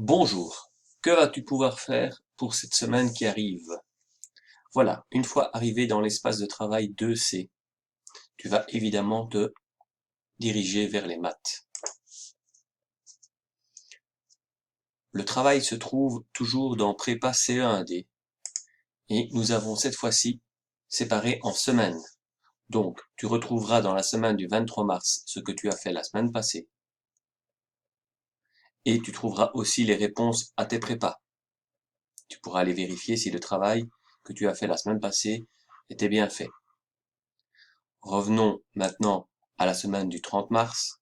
Bonjour, que vas-tu pouvoir faire pour cette semaine qui arrive? Voilà, une fois arrivé dans l'espace de travail 2C, tu vas évidemment te diriger vers les maths. Le travail se trouve toujours dans Prépa CE1D et nous avons cette fois-ci séparé en semaines. Donc, tu retrouveras dans la semaine du 23 mars ce que tu as fait la semaine passée et tu trouveras aussi les réponses à tes prépas. Tu pourras aller vérifier si le travail que tu as fait la semaine passée était bien fait. Revenons maintenant à la semaine du 30 mars.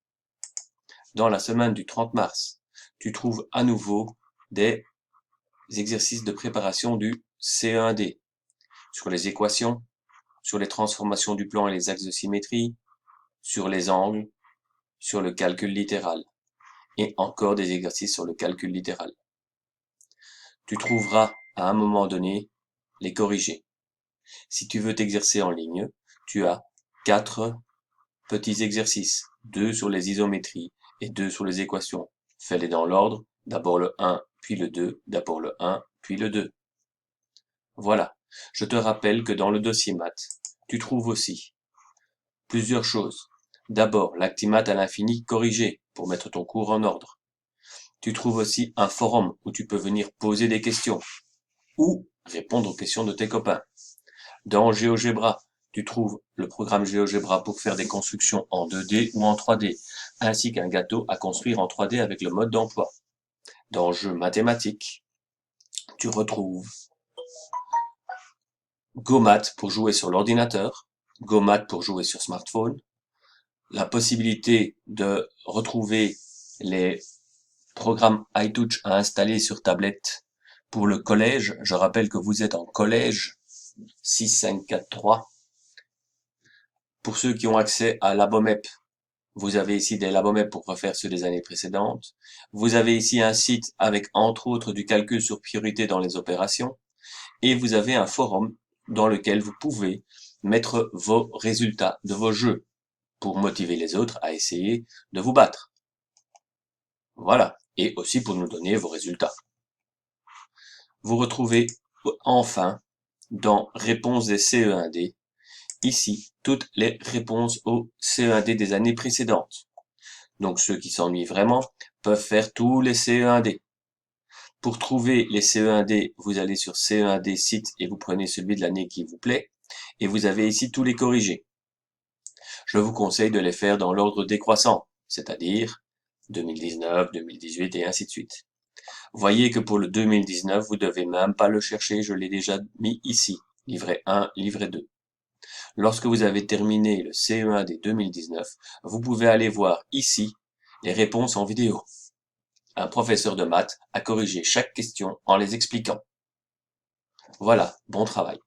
Dans la semaine du 30 mars, tu trouves à nouveau des exercices de préparation du CE1D sur les équations, sur les transformations du plan et les axes de symétrie, sur les angles, sur le calcul littéral et encore des exercices sur le calcul littéral. Tu trouveras à un moment donné les corrigés. Si tu veux t'exercer en ligne, tu as 4 petits exercices, 2 sur les isométries et 2 sur les équations. Fais-les dans l'ordre, d'abord le 1, puis le 2, d'abord le 1, puis le 2. Voilà. Je te rappelle que dans le dossier maths, tu trouves aussi plusieurs choses. D'abord, l'Actimate à l'infini corrigé pour mettre ton cours en ordre. Tu trouves aussi un forum où tu peux venir poser des questions ou répondre aux questions de tes copains. Dans GeoGebra, tu trouves le programme GeoGebra pour faire des constructions en 2D ou en 3D, ainsi qu'un gâteau à construire en 3D avec le mode d'emploi. Dans Jeux mathématiques, tu retrouves GoMath pour jouer sur l'ordinateur, GoMath pour jouer sur smartphone, la possibilité de retrouver les programmes iTouch à installer sur tablette pour le collège. Je rappelle que vous êtes en collège 6543. Pour ceux qui ont accès à Labomep, vous avez ici des Labomep pour refaire ceux des années précédentes. Vous avez ici un site avec entre autres du calcul sur priorité dans les opérations. Et vous avez un forum dans lequel vous pouvez mettre vos résultats de vos jeux pour motiver les autres à essayer de vous battre. Voilà. Et aussi pour nous donner vos résultats. Vous retrouvez enfin dans Réponses des CE1D ici toutes les réponses au CE1D des années précédentes. Donc ceux qui s'ennuient vraiment peuvent faire tous les CE1D. Pour trouver les CE1D, vous allez sur CE1D site et vous prenez celui de l'année qui vous plaît. Et vous avez ici tous les corrigés. Je vous conseille de les faire dans l'ordre décroissant, c'est-à-dire 2019, 2018 et ainsi de suite. Voyez que pour le 2019, vous devez même pas le chercher, je l'ai déjà mis ici, livret 1, livret 2. Lorsque vous avez terminé le CE1D 2019, vous pouvez aller voir ici les réponses en vidéo. Un professeur de maths a corrigé chaque question en les expliquant. Voilà, bon travail.